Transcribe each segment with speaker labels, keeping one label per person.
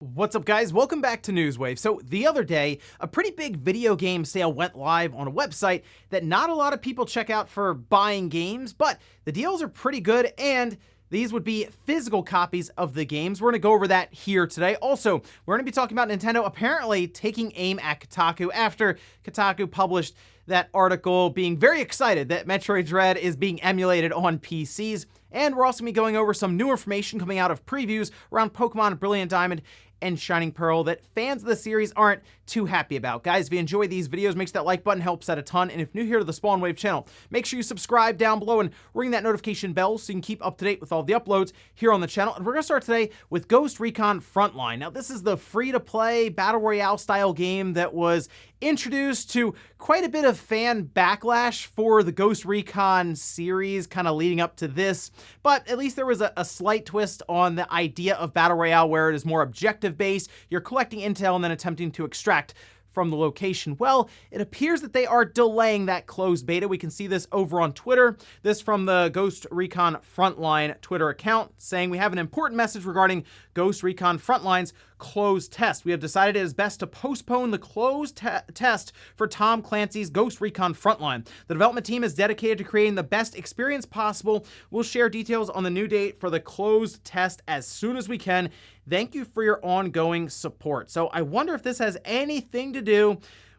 Speaker 1: What's up, guys? Welcome back to Newswave. So the other day, a pretty big video game sale went live on a website that not a lot of people check out for buying games, but the deals are pretty good, and these would be physical copies of the games. We're going to go over that here today. Also, we're going to be talking about Nintendo apparently taking aim at Kotaku after Kotaku published that article being very excited that Metroid Dread is being emulated on PCs. And we're also going to be going over some new information coming out of previews around Pokemon Brilliant Diamond and Shining Pearl that fans of the series aren't too happy about. Guys, if you enjoy these videos, make sure that like button helps out a ton. And if new here to the Spawn Wave channel, make sure you subscribe down below and ring that notification bell so you can keep up to date with all the uploads here on the channel. And we're going to start today with Ghost Recon Frontline. Now, this is the free-to-play Battle Royale style game that was introduced to quite a bit of fan backlash for the Ghost Recon series kind of leading up to this, but at least there was a slight twist on the idea of Battle Royale where it is more objective based. You're collecting intel and then attempting to extract from the location. Well, it appears that they are delaying that closed beta. We can see this over on Twitter. This from the Ghost Recon Frontline Twitter account saying, "We have an important message regarding Ghost Recon Frontline's closed test. We have decided it is best to postpone the closed test for Tom Clancy's Ghost Recon Frontline. The development team is dedicated to creating the best experience possible. We'll share details on the new date for the closed test as soon as we can. Thank you for your ongoing support." So I wonder if this has anything to do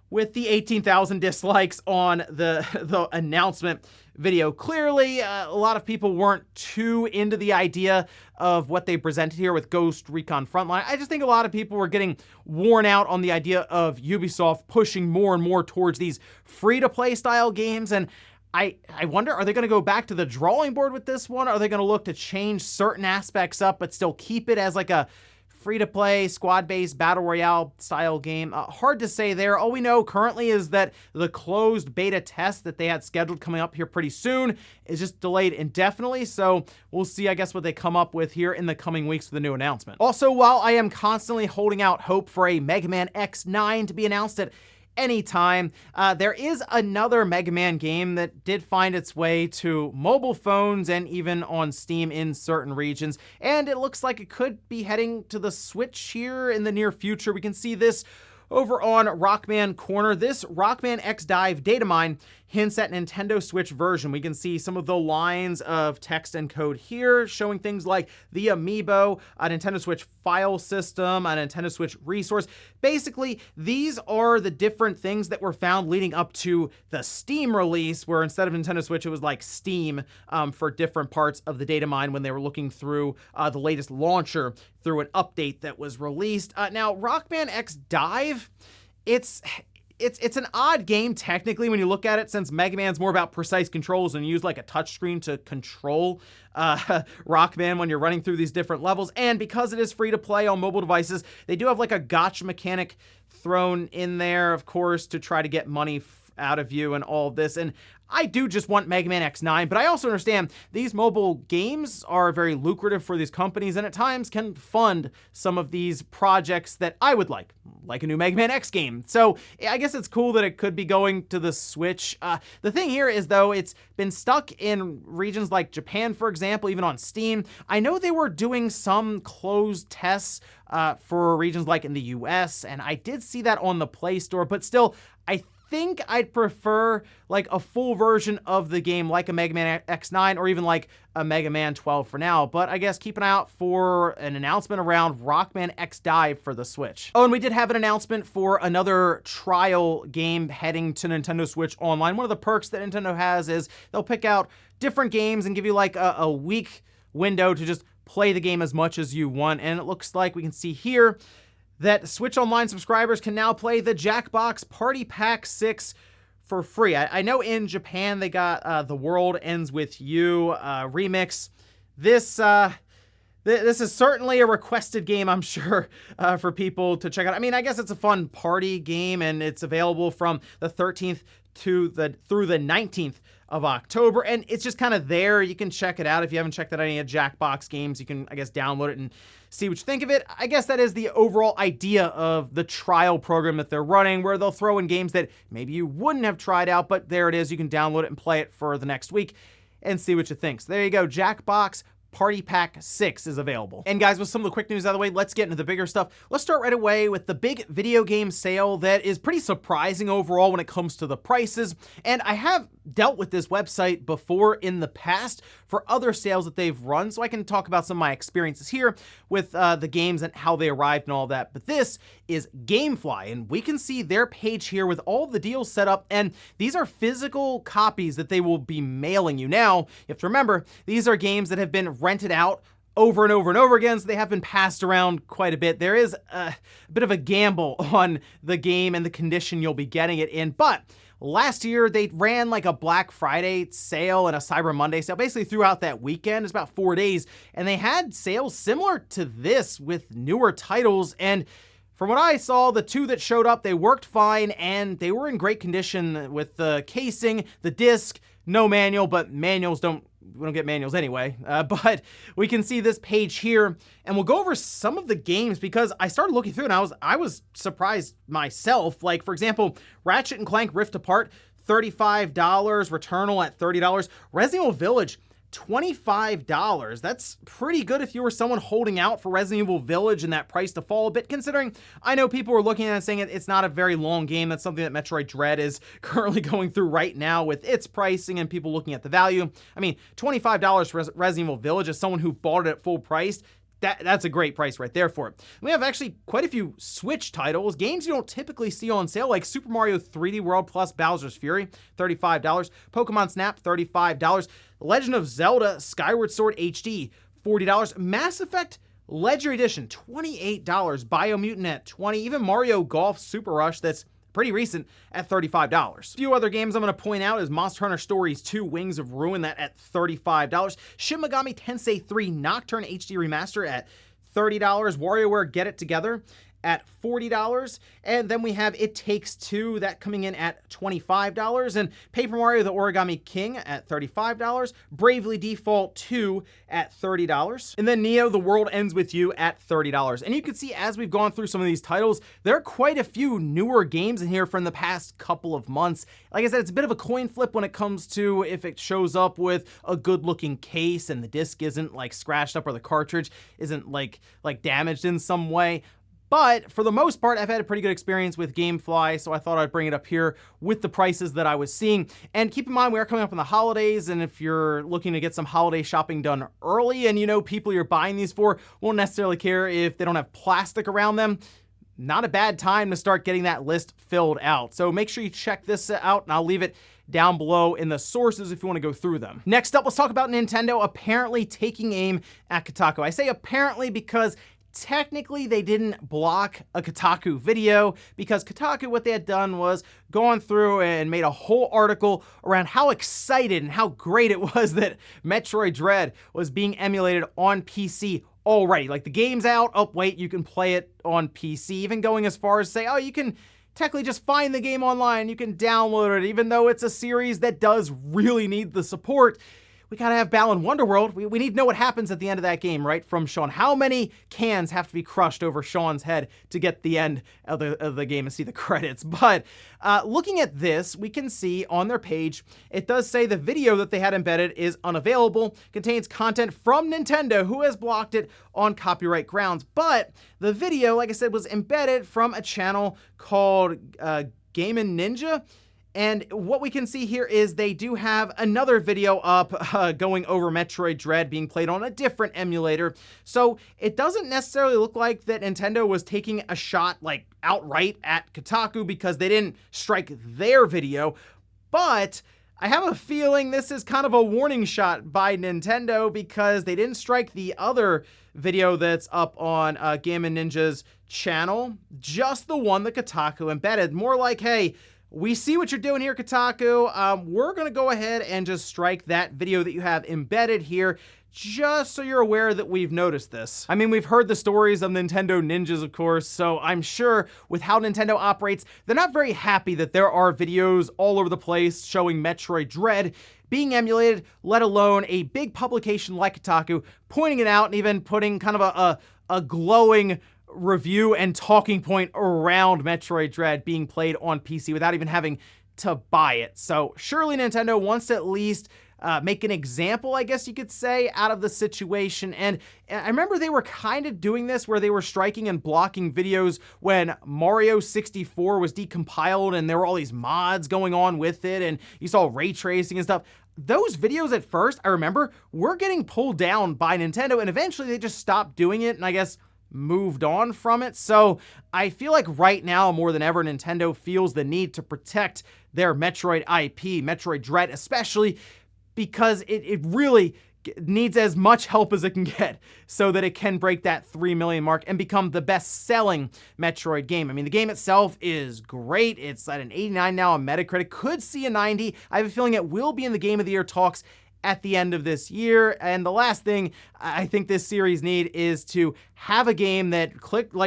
Speaker 1: with the 18,000 dislikes on the announcement video. Clearly, a lot of people weren't too into the idea of what they presented here with Ghost Recon Frontline. I just think a lot of people were getting worn out on the idea of Ubisoft pushing more and more towards these free-to-play style games, and I wonder, are they going to go back to the drawing board with this one? Are they going to look to change certain aspects up but still keep it as like a free-to-play, squad-based, battle royale style game? Hard to say there. All we know currently is that the closed beta test that they had scheduled coming up here pretty soon is just delayed indefinitely, so we'll see, I guess, what they come up with here in the coming weeks with the new announcement. Also, while I am constantly holding out hope for a Mega Man X9 to be announced at anytime, there is another Mega Man game that did find its way to mobile phones and even on Steam in certain regions, and it looks like it could be heading to the Switch here in the near future. We can see this over on Rockman Corner. This Rockman X Dive Datamine hints at Nintendo Switch version. We can see some of the lines of text and code here showing things like the Amiibo, a Nintendo Switch file system, a Nintendo Switch resource. Basically, these are the different things that were found leading up to the Steam release, where instead of Nintendo Switch, it was like Steam for different parts of the Datamine when they were looking through the latest launcher through an update that was released. Now, Rockman X Dive, it's an odd game technically when you look at it, since Mega Man's more about precise controls and use like a touchscreen to control Rockman when you're running through these different levels. And because it is free to play on mobile devices, they do have like a gotcha mechanic thrown in there, of course, to try to get money out of you and all of this. And I do just want Mega Man X9, but I also understand these mobile games are very lucrative for these companies and at times can fund some of these projects that I would like a new Mega Man X game. So I guess it's cool that it could be going to the Switch. The thing here is, though, it's been stuck in regions like Japan, for example, even on Steam. I know they were doing some closed tests for regions like in the US, and I did see that on the Play Store, but still, I think I'd prefer like a full version of the game like a Mega Man X9 or even like a Mega Man 12 for now. But I guess keep an eye out for an announcement around Rockman X Dive for the Switch. Oh, and we did have an announcement for another trial game heading to Nintendo Switch Online. One of the perks that Nintendo has is they'll pick out different games and give you like a week window to just play the game as much as you want. And it looks like we can see here that Switch Online subscribers can now play the Jackbox Party Pack 6 for free. I know in Japan they got The World Ends With You remix. This is certainly a requested game, I'm sure, for people to check out. I mean, I guess it's a fun party game, and it's available from the 13th through the 19th of October, and it's just kind of there. You can check it out. If you haven't checked out any of Jackbox games, you can, I guess, download it and see what you think of it. I guess that is the overall idea of the trial program that they're running, where they'll throw in games that maybe you wouldn't have tried out, but there it is. You can download it and play it for the next week and see what you think. So there you go, Jackbox Party Pack 6 is available. And guys, with some of the quick news out of the way, let's get into the bigger stuff. Let's start right away with the big video game sale that is pretty surprising overall when it comes to the prices. And I have dealt with this website before in the past for other sales that they've run, so I can talk about some of my experiences here with the games and how they arrived and all that. But this is GameFly, and we can see their page here with all the deals set up, and these are physical copies that they will be mailing you. Now, you have to remember, these are games that have been rented out over and over and over again, so they have been passed around quite a bit. There is a bit of a gamble on the game and the condition you'll be getting it in, but last year, they ran like a Black Friday sale and a Cyber Monday sale, basically throughout that weekend. It's about 4 days, and they had sales similar to this with newer titles, and from what I saw, the two that showed up, they worked fine, and they were in great condition with the casing, the disc, no manual, but manuals we don't get manuals anyway, but we can see this page here, and we'll go over some of the games because I started looking through and I was surprised myself. Like, for example, Ratchet & Clank Rift Apart, $35, Returnal at $30, Resident Evil Village, $25. That's pretty good if you were someone holding out for Resident Evil Village and that price to fall a bit, considering I know people are looking at it and saying it's not a very long game. That's something that Metroid Dread is currently going through right now with its pricing and people looking at the value. I mean, $25 for Resident Evil Village as someone who bought it at full price, that's a great price right there for it. We have actually quite a few Switch titles, games you don't typically see on sale, like Super Mario 3D World plus Bowser's Fury, $35. Pokemon Snap, $35. Legend of Zelda Skyward Sword HD, $40. Mass Effect Legendary Edition, $28. Biomutant at $20. Even Mario Golf Super Rush, that's pretty recent, at $35. A few other games I'm going to point out is Monster Hunter Stories 2 Wings of Ruin, that at $35. Shin Megami Tensei 3 Nocturne HD Remaster at $30. WarioWare Get It Together at $40. And then we have It Takes Two, that coming in at $25. And Paper Mario The Origami King at $35. Bravely Default 2 at $30. And then Neo The World Ends With You at $30. And you can see as we've gone through some of these titles, there are quite a few newer games in here from the past couple of months. Like I said, it's a bit of a coin flip when it comes to if it shows up with a good looking case and the disc isn't like scratched up or the cartridge isn't like damaged in some way. But for the most part, I've had a pretty good experience with GameFly, so I thought I'd bring it up here with the prices that I was seeing. And keep in mind, we are coming up on the holidays, and if you're looking to get some holiday shopping done early, and you know people you're buying these for won't necessarily care if they don't have plastic around them, not a bad time to start getting that list filled out. So make sure you check this out, and I'll leave it down below in the sources if you want to go through them. Next up, let's talk about Nintendo apparently taking aim at Kotaku. I say apparently because technically, they didn't block a Kotaku video because Kotaku, what they had done was gone through and made a whole article around how excited and how great it was that Metroid Dread was being emulated on PC already. Like, the game's out, oh wait, you can play it on PC, even going as far as say, oh, you can technically just find the game online, you can download it, even though it's a series that does really need the support. We gotta have Balan Wonderworld. We need to know what happens at the end of that game, right? From Sean. How many cans have to be crushed over Sean's head to get the end of the game and see the credits? But looking at this, we can see on their page, it does say the video that they had embedded is unavailable, contains content from Nintendo, who has blocked it on copyright grounds. But the video, like I said, was embedded from a channel called Gamin Ninja. And what we can see here is they do have another video up going over Metroid Dread being played on a different emulator. So it doesn't necessarily look like that Nintendo was taking a shot like outright at Kotaku because they didn't strike their video. But I have a feeling this is kind of a warning shot by Nintendo because they didn't strike the other video that's up on Gamin Ninja's channel, just the one that Kotaku embedded. More like, hey, we see what you're doing here, Kotaku. We're going to go ahead and just strike that video that you have embedded here, just so you're aware that we've noticed this. I mean, we've heard the stories of Nintendo ninjas, of course, so I'm sure with how Nintendo operates, they're not very happy that there are videos all over the place showing Metroid Dread being emulated, let alone a big publication like Kotaku pointing it out and even putting kind of a glowing review and talking point around Metroid Dread being played on PC without even having to buy it. So surely Nintendo wants to at least make an example, I guess you could say, out of the situation. And I remember they were kind of doing this where they were striking and blocking videos when Mario 64 was decompiled and there were all these mods going on with it and you saw ray tracing and stuff. Those videos at first, I remember, were getting pulled down by Nintendo, and eventually they just stopped doing it and I guess moved on from it. So I feel like right now more than ever, Nintendo feels the need to protect their Metroid IP, Metroid Dread especially, because it really needs as much help as it can get so that it can break that 3 million mark and become the best-selling Metroid game. I mean, the game itself is great. It's at an 89 now on Metacritic. Could see a 90. I have a feeling it will be in the Game of the Year talks at the end of this year. And the last thing I think this series need is to have a game that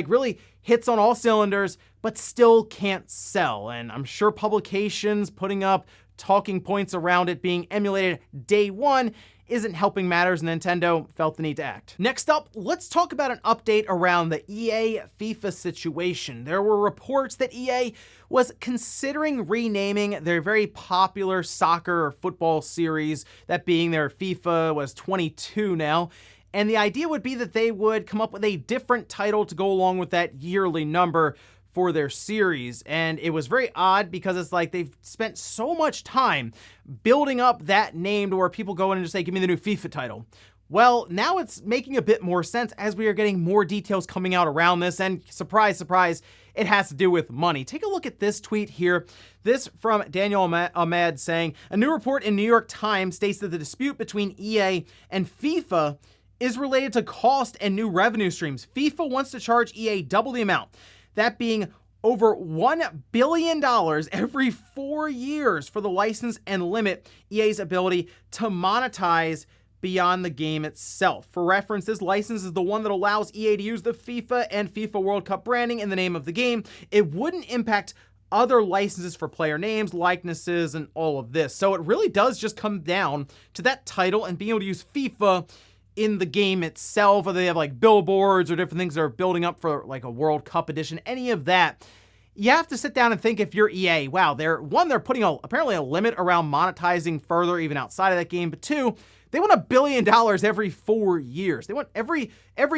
Speaker 1: really hits on all cylinders, but still can't sell. And I'm sure publications putting up talking points around it being emulated day one isn't helping matters, and Nintendo felt the need to act. Next up, let's talk about an update around the EA FIFA situation. There were reports that EA was considering renaming their very popular soccer or football series, that being their FIFA 22 now. And the idea would be that they would come up with a different title to go along with that yearly number for their series. And it was very odd because it's like they've spent so much time building up that name to where people go in and just say, give me the new FIFA title. Well, now it's making a bit more sense as we are getting more details coming out around this, and surprise, surprise, it has to do with money. Take a look at this tweet here. This from Daniel Ahmad saying, a new report in New York Times states that the dispute between EA and FIFA is related to cost and new revenue streams. FIFA wants to charge EA double the amount, that being over $1 billion every 4 years for the license, and limit EA's ability to monetize beyond the game itself. For reference, this license is the one that allows EA to use the FIFA and FIFA World Cup branding in the name of the game. It wouldn't impact other licenses for player names, likenesses, and all of this. So it really does just come down to that title and being able to use FIFA in the game itself, or they have like billboards or different things that are building up for like a World Cup edition, any of that. You have to sit down and think, if you're EA, wow, they're putting apparently a limit around monetizing further even outside of that game, but two, they want $1 billion every 4 years. They want every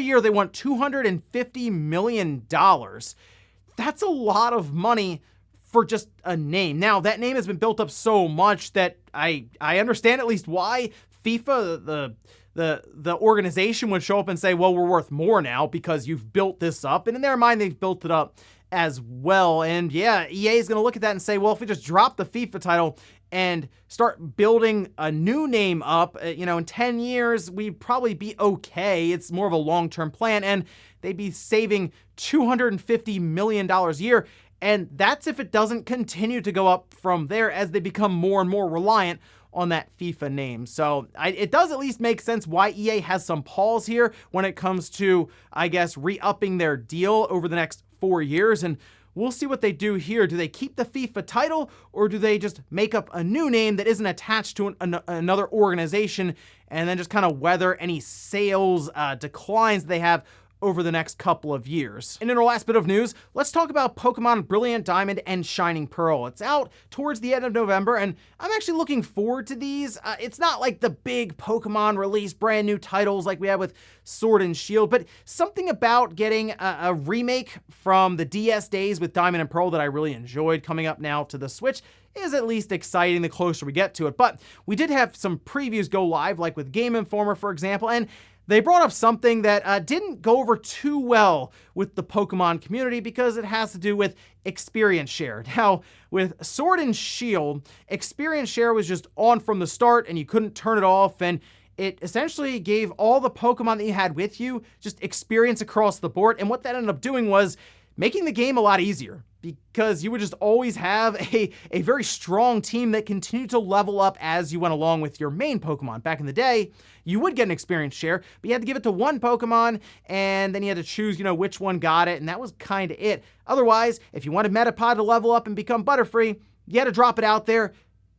Speaker 1: year they want $250 million. That's a lot of money for just a name. Now, that name has been built up so much that I understand at least why FIFA, the organization, would show up and say, well, we're worth more now because you've built this up. And in their mind, they've built it up as well. And yeah, EA is going to look at that and say, well, if we just drop the FIFA title and start building a new name up, in 10 years, we'd probably be okay. It's more of a long-term plan, and they'd be saving $250 million a year. And that's if it doesn't continue to go up from there as they become more and more reliant on that FIFA name. So it does at least make sense why EA has some pause here when it comes to, I guess, re-upping their deal over the next 4 years. And we'll see what they do here. Do they keep the FIFA title, or do they just make up a new name that isn't attached to another organization and then just kind of weather any sales declines they have over the next couple of years? And in our last bit of news, let's talk about Pokemon Brilliant Diamond and Shining Pearl. It's out towards the end of November, and I'm actually looking forward to these. It's not like the big Pokemon release brand new titles like we had with Sword and Shield, but something about getting a remake from the DS days with Diamond and Pearl that I really enjoyed coming up now to the Switch is at least exciting the closer we get to it. But we did have some previews go live, like with Game Informer, for example, and they brought up something that didn't go over too well with the Pokemon community because it has to do with experience share. Now, with Sword and Shield, experience share was just on from the start and you couldn't turn it off, and it essentially gave all the Pokemon that you had with you just experience across the board. And what that ended up doing was making the game a lot easier, because you would just always have a very strong team that continued to level up as you went along with your main Pokemon. Back in the day, you would get an experience share, but you had to give it to one Pokemon, and then you had to choose, which one got it, and that was kind of it. Otherwise, if you wanted Metapod to level up and become Butterfree, you had to drop it out there,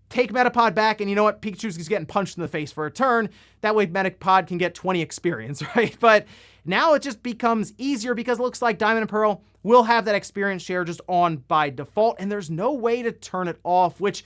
Speaker 1: take Metapod back, and you know what? Pikachu's just getting punched in the face for a turn. That way Metapod can get 20 experience, right? But now it just becomes easier because it looks like Diamond and Pearl will have that experience share just on by default, and there's no way to turn it off, which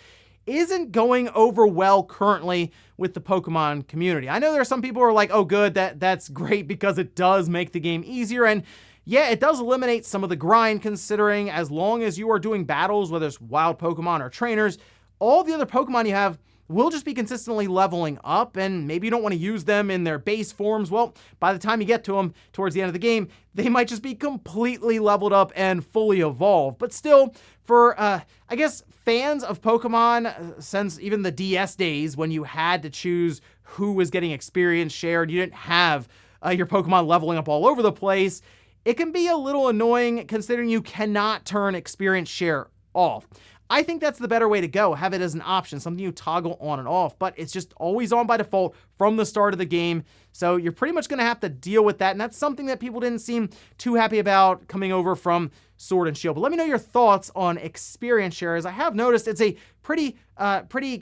Speaker 1: isn't going over well currently with the Pokemon community. I know there are some people who are like, oh good, that's great because it does make the game easier, and yeah, it does eliminate some of the grind, considering as long as you are doing battles, whether it's wild Pokemon or trainers, all the other Pokemon you have will just be consistently leveling up, and maybe you don't want to use them in their base forms. Well, by the time you get to them towards the end of the game, they might just be completely leveled up and fully evolved. But still, for, I guess, fans of Pokemon, since even the DS days when you had to choose who was getting experience shared, you didn't have your Pokemon leveling up all over the place, it can be a little annoying considering you cannot turn experience share off. I think that's the better way to go, have it as an option, something you toggle on and off, but it's just always on by default from the start of the game, so you're pretty much going to have to deal with that, and that's something that people didn't seem too happy about coming over from Sword and Shield. But let me know your thoughts on experience share, as I have noticed it's a pretty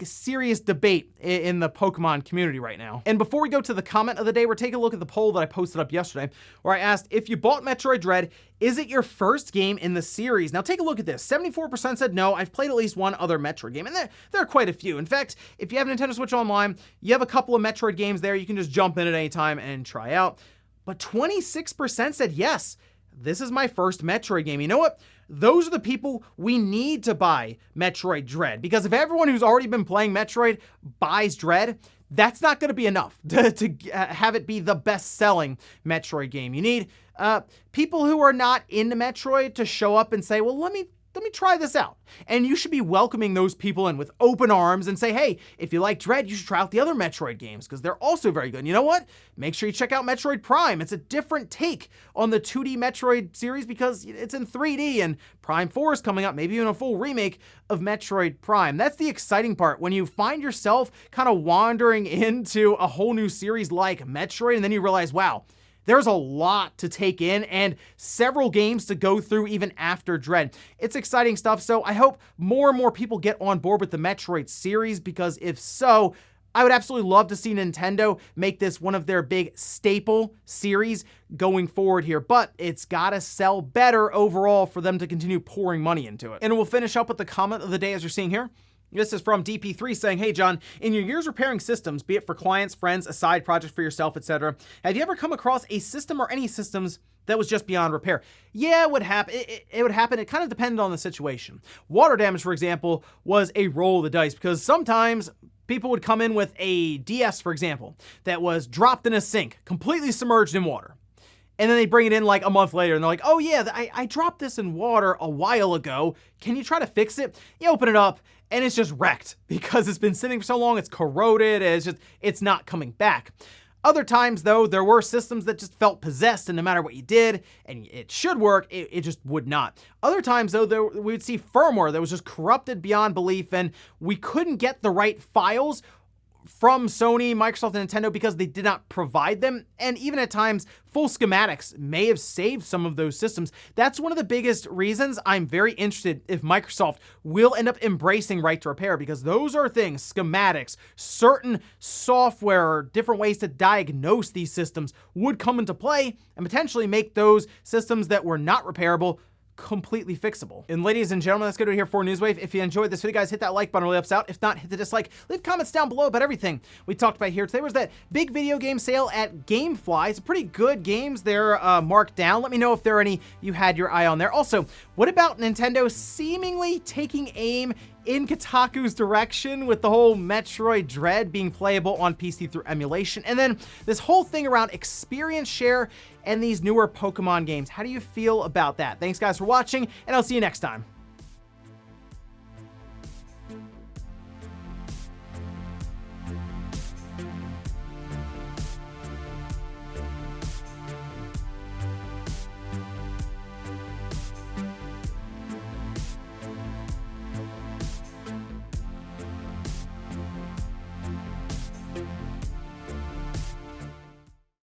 Speaker 1: serious debate in the Pokemon community right now. And before we go to the comment of the day, we're taking a look at the poll that I posted up yesterday, where I asked, if you bought Metroid Dread, is it your first game in the series? Now take a look at this. 74% said no, I've played at least one other Metroid game, and there are quite a few. In fact, if you have Nintendo Switch Online, you have a couple of Metroid games there you can just jump in at any time and try out. But 26% said yes, this is my first Metroid game. You know what? Those are the people we need to buy Metroid Dread, because if everyone who's already been playing Metroid buys Dread, that's not going to be enough to have it be the best-selling Metroid game. You need people who are not into Metroid to show up and say, well, let me try this out. And you should be welcoming those people in with open arms and say, hey, if you like Dread, you should try out the other Metroid games because they're also very good. And you know what? Make sure you check out Metroid Prime. It's a different take on the 2D Metroid series because it's in 3D, and Prime 4 is coming up, maybe even a full remake of Metroid Prime. That's the exciting part, when you find yourself kind of wandering into a whole new series like Metroid, and then you realize, wow, there's a lot to take in and several games to go through even after Dread. It's exciting stuff, so I hope more and more people get on board with the Metroid series, because if so, I would absolutely love to see Nintendo make this one of their big staple series going forward here, but it's gotta sell better overall for them to continue pouring money into it. And we'll finish up with the comment of the day as you're seeing here. This is from DP3 saying, hey John, in your years repairing systems, be it for clients, friends, a side project for yourself, etc., have you ever come across a system or any systems that was just beyond repair? Yeah, it would happen. It would happen. It kind of depended on the situation. Water damage, for example, was a roll of the dice, because sometimes people would come in with a DS, for example, that was dropped in a sink, completely submerged in water. And then they bring it in like a month later and they're like, oh yeah, I dropped this in water a while ago. Can you try to fix it? You open it up and it's just wrecked because it's been sitting for so long, it's corroded, and it's not coming back. Other times though, there were systems that just felt possessed, and no matter what you did, and it should work, it just would not. Other times though, we would see firmware that was just corrupted beyond belief, and we couldn't get the right files from Sony, Microsoft, and Nintendo because they did not provide them, and even at times, full schematics may have saved some of those systems. That's one of the biggest reasons I'm very interested if Microsoft will end up embracing right to repair, because those are things, schematics, certain software, or different ways to diagnose these systems would come into play and potentially make those systems that were not repairable completely fixable. And ladies and gentlemen, that's going to do it here for Newswave. If you enjoyed this video, guys, hit that like button, really helps out. If not, hit the dislike. Leave comments down below about everything we talked about here. Today was that big video game sale at GameFly. It's pretty good games there marked down. Let me know if there are any you had your eye on there. Also, what about Nintendo seemingly taking aim in Kotaku's direction with the whole Metroid Dread being playable on PC through emulation? And then this whole thing around experience share and these newer Pokemon games. How do you feel about that? Thanks guys for watching, and I'll see you next time.